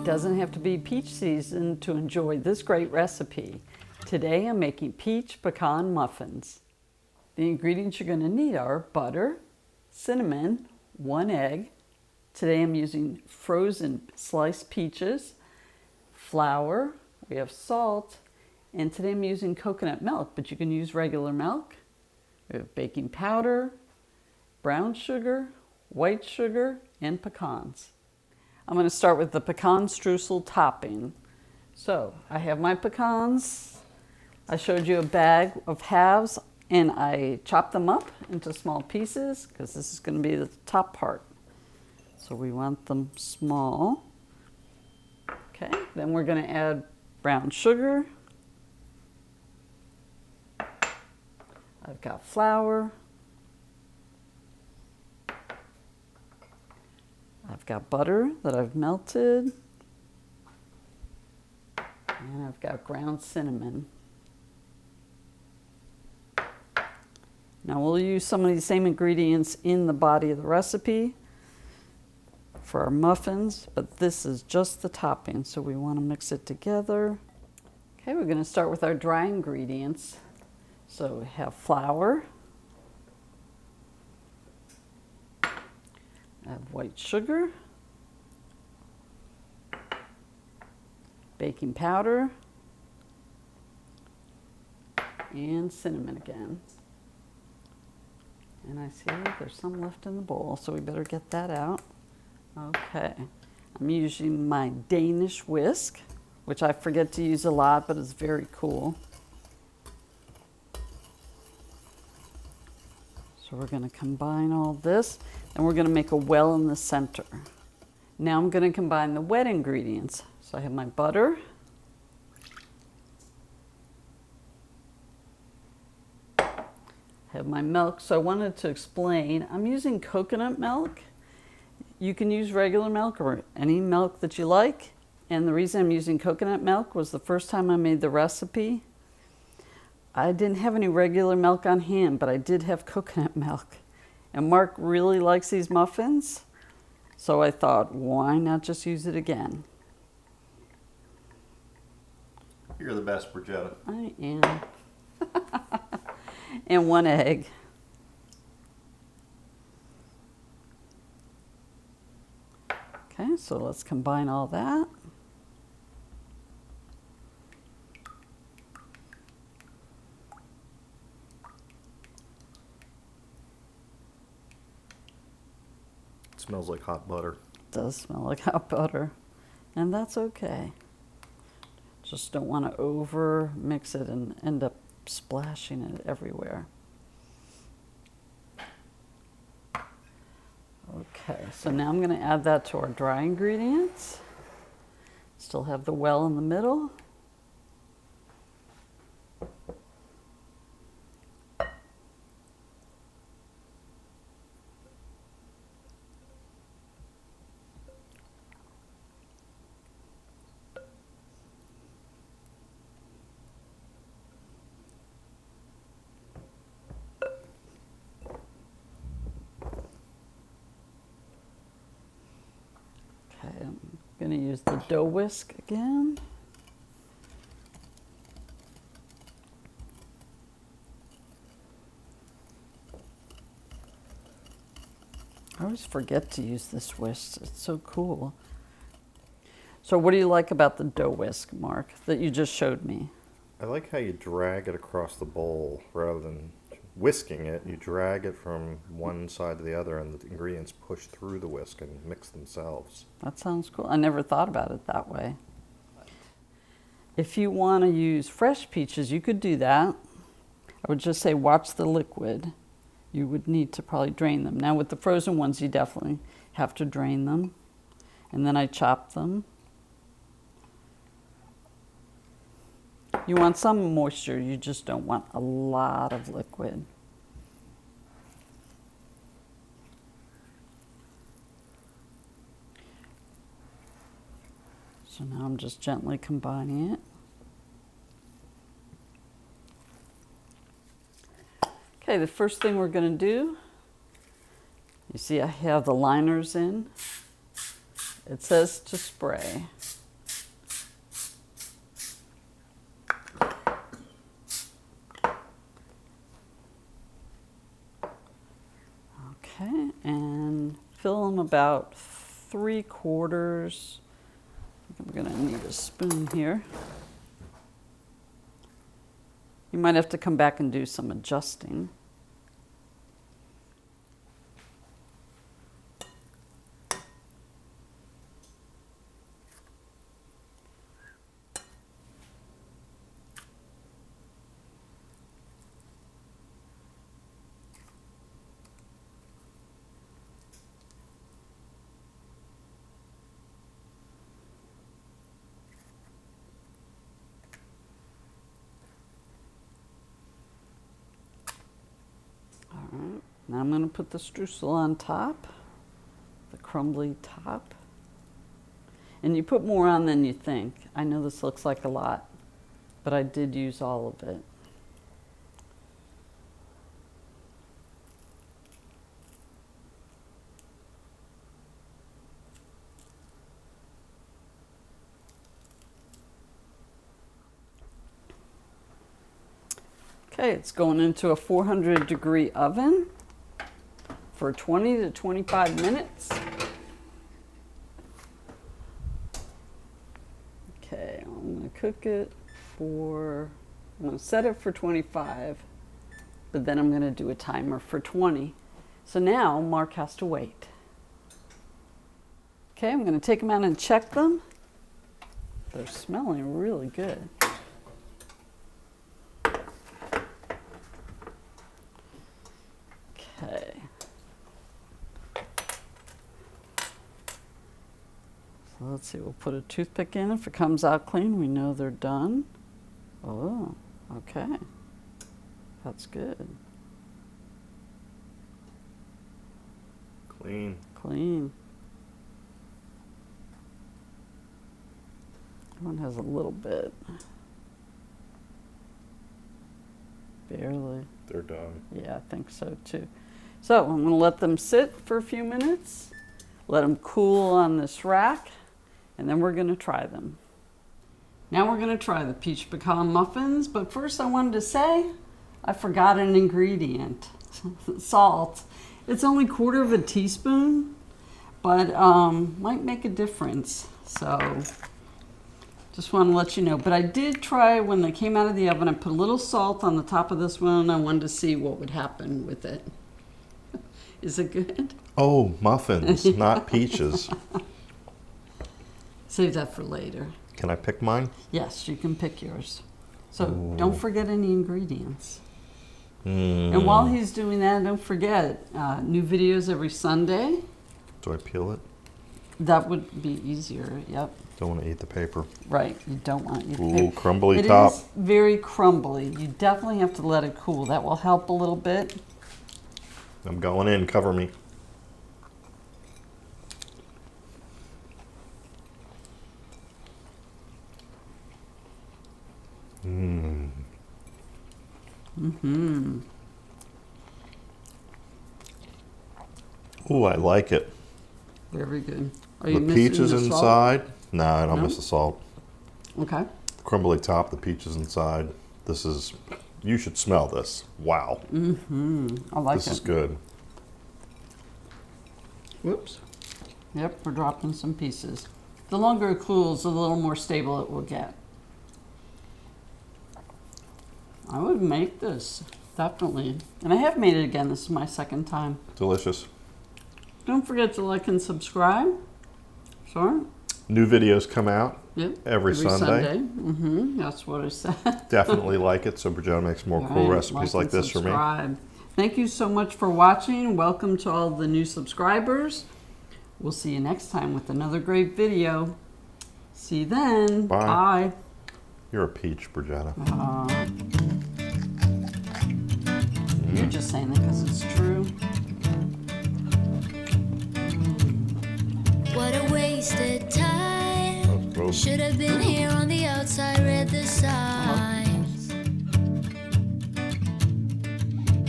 It doesn't have to be peach season to enjoy this great recipe. Today I'm making peach pecan muffins. The ingredients you're going to need are butter, cinnamon, 1 egg. Today I'm using frozen sliced peaches, flour, we have salt, and today I'm using coconut milk, but you can use regular milk. We have baking powder, brown sugar, white sugar, and pecans. I'm going to start with the pecan streusel topping. So I have my pecans. I showed you a bag of halves and I chopped them up into small pieces because this is going to be the top part. So we want them small. Okay, then we're going to add brown sugar. I've got flour. I've got butter that I've melted, and I've got ground cinnamon. Now we'll use some of these same ingredients in the body of the recipe for our muffins, but this is just the topping, so we want to mix it together. Okay, we're going to start with our dry ingredients. So we have flour. I have white sugar, baking powder, and cinnamon again. And I see there's some left in the bowl, so we better get that out. Okay, I'm using my Danish whisk, which I forget to use a lot, but it's very cool. So we're going to combine all this, and we're going to make a well in the center. Now I'm going to combine the wet ingredients. So I have my butter, I have my milk. So I wanted to explain, I'm using coconut milk. You can use regular milk or any milk that you like. And the reason I'm using coconut milk was the first time I made the recipe, I didn't have any regular milk on hand, but I did have coconut milk. And Mark really likes these muffins, so I thought, why not just use it again? You're the best, Bridgetta. I am. And 1 egg. Okay, so let's combine all that. Smells like hot butter. It does smell like hot butter, and that's okay. Just don't want to over mix it and end up splashing it everywhere. Okay, so now I'm going to add that to our dry ingredients. Still have the well in the middle. I'm going to use the dough whisk again. I always forget to use this whisk. It's so cool. So what do you like about the dough whisk, Mark, that you just showed me? I like how you drag it across the bowl rather than whisking it. You drag it from one side to the other and the ingredients push through the whisk and mix themselves. That sounds cool. I never thought about it that way. If you want to use fresh peaches, you could do that. I would just say watch the liquid. You would need to probably drain them. Now with the frozen ones, you definitely have to drain them. And then I chop them. You want some moisture, you just don't want a lot of liquid. So now I'm just gently combining it. Okay, the first thing we're going to do, you see I have the liners in. It says to spray. Okay, and fill them about 3/4. I'm gonna need a spoon here. You might have to come back and do some adjusting. Now I'm going to put the streusel on top, the crumbly top. And you put more on than you think. I know this looks like a lot, but I did use all of it. Okay, it's going into a 400-degree oven for 20 to 25 minutes. Okay, I'm going to cook it for, I'm going to set it for 25, but then I'm going to do a timer for 20. So now Mark has to wait. Okay, I'm going to take them out and check them. They're smelling really good. Okay. So let's see, we'll put a toothpick in. If it comes out clean, we know they're done. Oh, okay. That's good. Clean. Clean. One has a little bit. Barely. They're done. Yeah, I think so too. So I'm going to let them sit for a few minutes, let them cool on this rack, and then we're going to try them. Now we're going to try the peach pecan muffins, but first I wanted to say I forgot an ingredient, salt. It's only 1/4 teaspoon, but might make a difference. So just want to let you know. But I did try when they came out of the oven, I put a little salt on the top of this one. I wanted to see what would happen with it. Is it good? Oh, muffins, not peaches. Save that for later. Can I pick mine? Yes, you can pick yours. So Ooh. don't forget any ingredients. And while he's doing that, don't forget, new videos every Sunday. Do I peel it? That would be easier, yep. Don't want to eat the paper. Right, you don't want you to Ooh, pick. crumbly top. It is very crumbly. You definitely have to let it cool. That will help a little bit. I'm going in. Cover me. Mmm. Mm-hmm. Ooh, I like it. Very good. Are The you missing peach is the salt? inside. No, I don't No? miss the salt. Okay. The crumbly top, the peach is inside. This is, you should smell this. Wow. Mm-hmm. I like it. This is good. Whoops. Yep, we're dropping some pieces. The longer it cools, the little more stable it will get. I would make this, definitely. And I have made it again. This is my second time. Delicious. Don't forget to like and subscribe. Sure. New videos come out Yep. every Sunday. Mm-hmm. That's what I said. Definitely like it. So Bridgetta makes more cool Right, recipes like and this for me. subscribe. Thank you so much for watching. Welcome to all the new subscribers. We'll see you next time with another great video. See you then. Bye. Bye. You're a peach, Bridgetta. You're just saying that because it's true. What a wasted time. Oh, Should have been here on the outside, read the signs.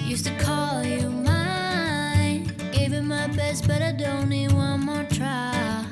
Used to call you mine. Gave it my best, but I don't need one more try.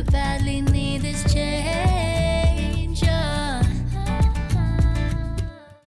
could badly